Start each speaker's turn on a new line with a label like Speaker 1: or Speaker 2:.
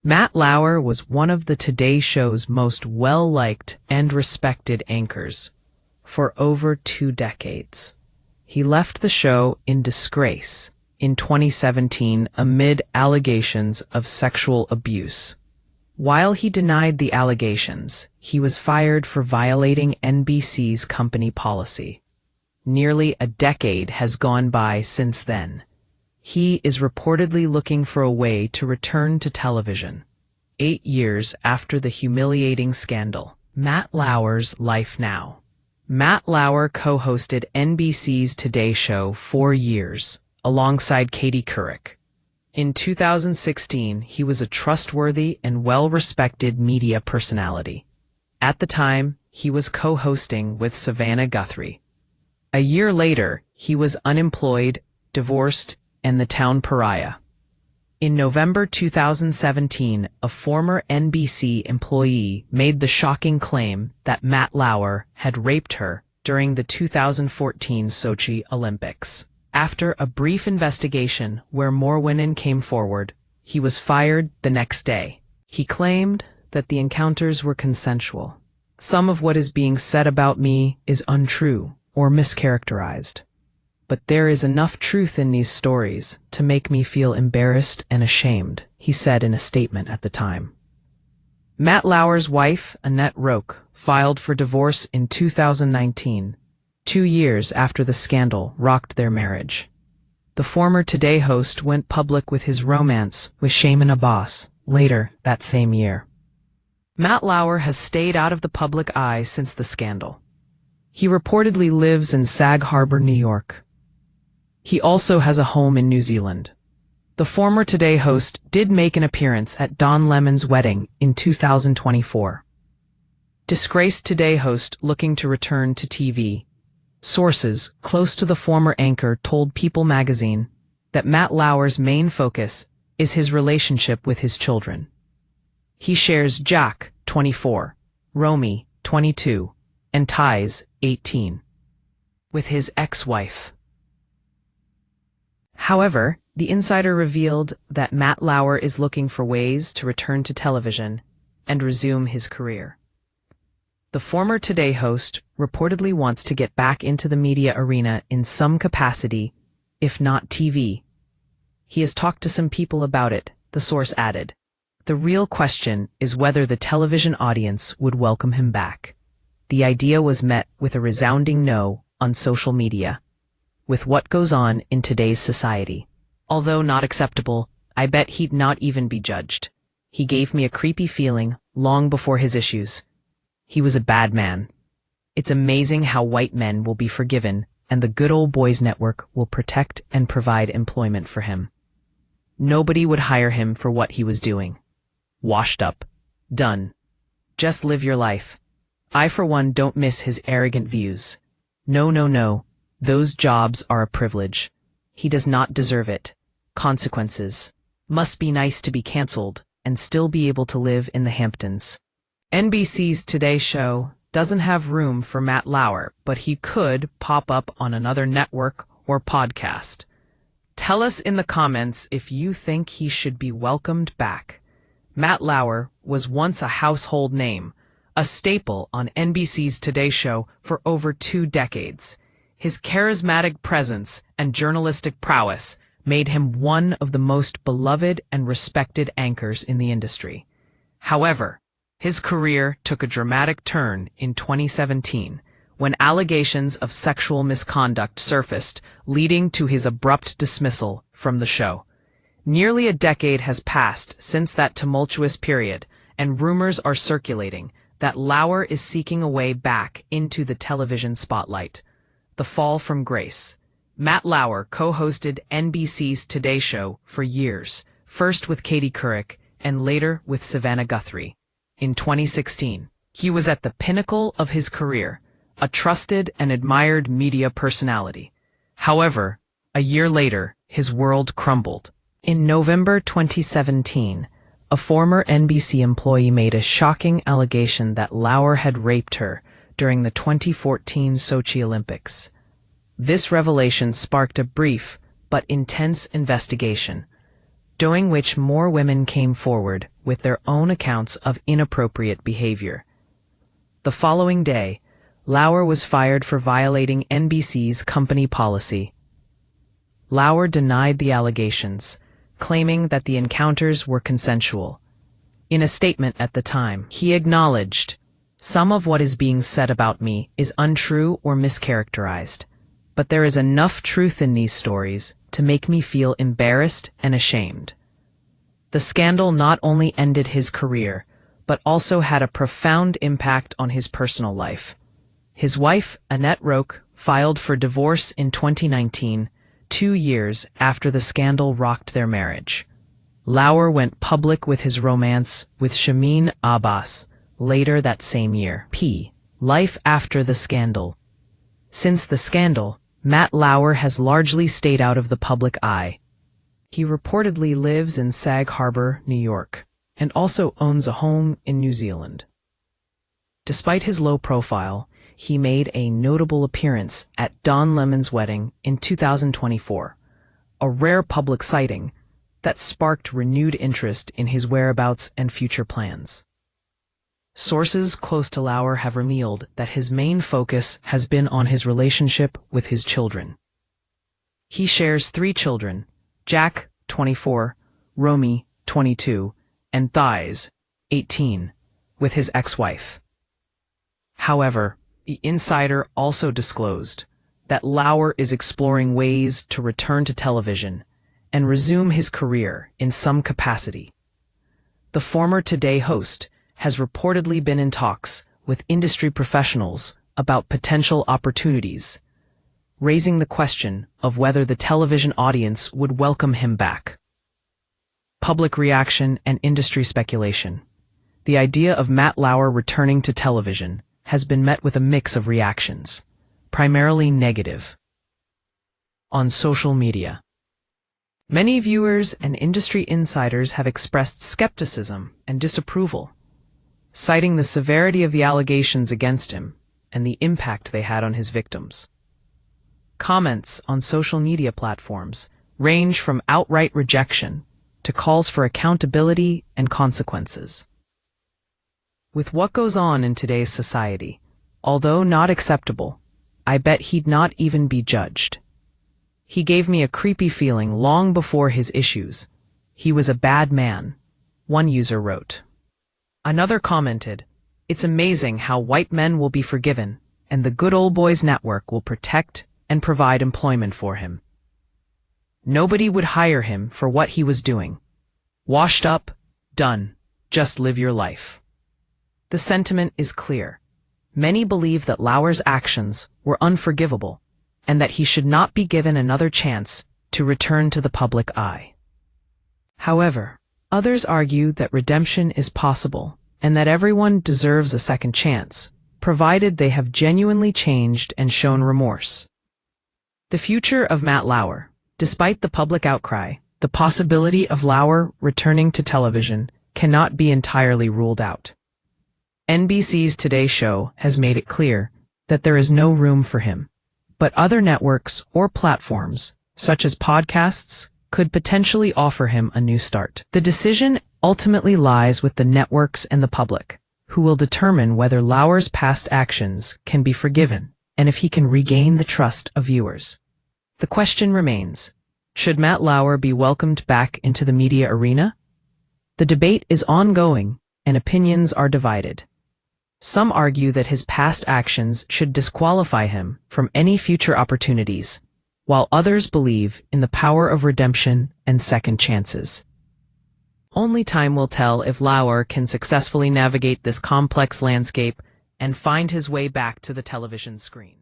Speaker 1: Matt Lauer was one of the Today Show's most well-liked and respected anchors for over 2 decades. He left the show in disgrace in 2017 amid allegations of sexual abuse. While he denied the allegations, he was fired for violating NBC's company policy. Nearly a decade has gone by since then. He is reportedly looking for a way to return to television. 8 years after the humiliating scandal. Matt Lauer's life now. Matt Lauer co-hosted NBC's Today Show for years, alongside Katie Couric. In 2016, he was a trustworthy and well-respected media personality. At the time, he was co-hosting with Savannah Guthrie. A year later, he was unemployed, divorced, and the town pariah. In November 2017, a former NBC employee made the shocking claim that Matt Lauer had raped her during the 2014 Sochi Olympics. After a brief investigation where more women came forward, he was fired the next day. He claimed that the encounters were consensual. Some of what is being said about me is untrue or mischaracterized. But there is enough truth in these stories to make me feel embarrassed and ashamed, he said in a statement at the time. Matt Lauer's wife, Annette Roque, filed for divorce in 2019, 2 years after the scandal rocked their marriage. The former Today host went public with his romance with Shayman Abbas later that same year. Matt Lauer has stayed out of the public eye since the scandal. He reportedly lives in Sag Harbor, New York. He also has a home in New Zealand. The former Today host did make an appearance at Don Lemon's wedding in 2024. Disgraced Today host looking to return to TV. Sources close to the former anchor told People magazine that Matt Lauer's main focus is his relationship with his children. He shares Jack, 24, Romy, 22, and Ties, 18, with his ex-wife. However, the insider revealed that Matt Lauer is looking for ways to return to television and resume his career. The former Today host reportedly wants to get back into the media arena in some capacity, if not TV. He has talked to some people about it, the source added. The real question is whether the television audience would welcome him back. The idea was met with a resounding no on social media. With what goes on in today's society. Although not acceptable, I bet he'd not even be judged. He gave me a creepy feeling long before his issues. He was a bad man. It's amazing how white men will be forgiven and the Good Old Boys Network will protect and provide employment for him. Nobody would hire him for what he was doing. Washed up. Done. Just live your life. I, for one, don't miss his arrogant views. No. Those jobs are a privilege. He does not deserve it. Consequences. Must be nice to be canceled and still be able to live in the Hamptons. NBC's Today Show doesn't have room for Matt Lauer, but he could pop up on another network or podcast. Tell us in the comments if you think he should be welcomed back. Matt Lauer was once a household name, a staple on NBC's Today Show for over 2 decades. His charismatic presence and journalistic prowess made him one of the most beloved and respected anchors in the industry. However, his career took a dramatic turn in 2017 when allegations of sexual misconduct surfaced, leading to his abrupt dismissal from the show. Nearly a decade has passed since that tumultuous period, and rumors are circulating that Lauer is seeking a way back into the television spotlight. The fall from grace. Matt Lauer co-hosted NBC's Today Show for years, first with Katie Couric and later with Savannah Guthrie. In 2016, he was at the pinnacle of his career, a trusted and admired media personality. However, a year later, his world crumbled. In November 2017, a former NBC employee made a shocking allegation that Lauer had raped her during the 2014 Sochi Olympics. This revelation sparked a brief but intense investigation, during which more women came forward with their own accounts of inappropriate behavior. The following day, Lauer was fired for violating NBC's company policy. Lauer denied the allegations, claiming that the encounters were consensual. In a statement at the time, he acknowledged, "Some of what is being said about me is untrue or mischaracterized, but there is enough truth in these stories to make me feel embarrassed and ashamed." The scandal not only ended his career, but also had a profound impact on his personal life. His wife, Annette Roque, filed for divorce in 2019, 2 years after the scandal rocked their marriage. Lauer went public with his romance with Shameen Abbas later that same year. Life after the scandal. Since the scandal, Matt Lauer has largely stayed out of the public eye. He reportedly lives in Sag Harbor, New York, and also owns a home in New Zealand. Despite his low profile, he made a notable appearance at Don Lemon's wedding in 2024, a rare public sighting that sparked renewed interest in his whereabouts and future plans. Sources close to Lauer have revealed that his main focus has been on his relationship with his children. He shares 3 children, Jack, 24, Romy, 22, and Thies, 18, with his ex-wife. However, the insider also disclosed that Lauer is exploring ways to return to television and resume his career in some capacity. The former Today host has reportedly been in talks with industry professionals about potential opportunities, raising the question of whether the television audience would welcome him back. Public reaction and industry speculation. The idea of Matt Lauer returning to television has been met with a mix of reactions, primarily negative. On social media, many viewers and industry insiders have expressed skepticism and disapproval, citing the severity of the allegations against him and the impact they had on his victims. Comments on social media platforms range from outright rejection to calls for accountability and consequences. With what goes on in today's society, although not acceptable, I bet he'd not even be judged. He gave me a creepy feeling long before his issues. He was a bad man, one user wrote. Another commented, "It's amazing how white men will be forgiven, and the Good Old Boys Network will protect and provide employment for him. Nobody would hire him for what he was doing. Washed up, done, just live your life." The sentiment is clear. Many believe that Lauer's actions were unforgivable, and that he should not be given another chance to return to the public eye. However, others argue that redemption is possible, and that everyone deserves a second chance, provided they have genuinely changed and shown remorse. The future of Matt Lauer. Despite the public outcry, the possibility of Lauer returning to television cannot be entirely ruled out. NBC's Today Show has made it clear that there is no room for him, but other networks or platforms, such as podcasts, could potentially offer him a new start. The decision ultimately lies with the networks and the public, who will determine whether Lauer's past actions can be forgiven and if he can regain the trust of viewers. The question remains, should Matt Lauer be welcomed back into the media arena? The debate is ongoing, and opinions are divided. Some argue that his past actions should disqualify him from any future opportunities, while others believe in the power of redemption and second chances. Only time will tell if Lauer can successfully navigate this complex landscape and find his way back to the television screen.